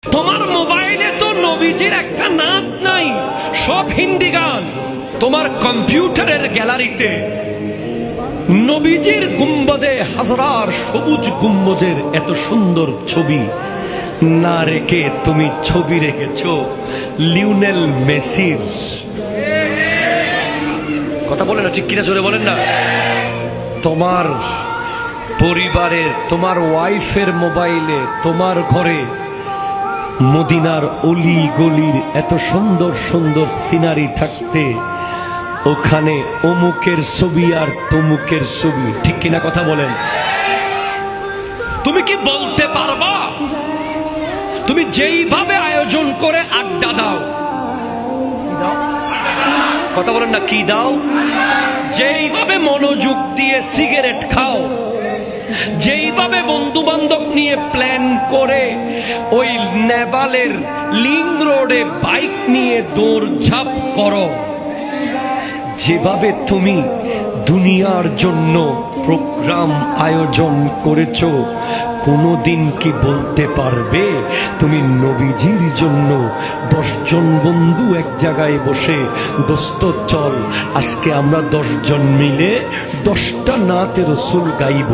তোমার মোবাইলে তো নবীজির একটা নাম নাই, সব হিন্দি গান। তোমার কম্পিউটারের গ্যালারিতে নবীজির গুম্বদে হাজার সবুজ গুম্বজের এত সুন্দর ছবি না রেখে তুমি ছবি রেখেছ লিওনেল মেসির। কথা বলেন না, ঠিক কিনা জোরে বলেন না। তোমার পরিবারের, তোমার ওয়াইফের মোবাইলে, তোমার ঘরে মদিনার অলি গলির এত সুন্দর সুন্দর সিনারি থাকতে ওখানে অমুকের ছবি আর তমুকের ছবি, ঠিক কিনা কথা বলেন। তুমি কি বলতে পারবা তুমি যেইভাবে আয়োজন করে আড্ডা দাও, কথা বলেন না, কি দাও, যেইভাবে মনোযোগ দিয়ে সিগারেট খাও, যেইভাবে বন্ধু বান্ধব নিয়ে প্ল্যান করে ওই নেপালের লিং রোডে বাইক নিয়ে দৌড়ঝাঁপ করো, যেভাবে তুমি দুনিয়ার জন্য প্রোগ্রাম আয়োজন করেছ, কোনদিন কি বলতে পারবে তুমি নবীজির জন্য 10 জন বন্ধু এক জায়গায় বসে দোস্ত চল আজকে আমরা 10 জন মিলে 10টা নাতে রসুল গাইব।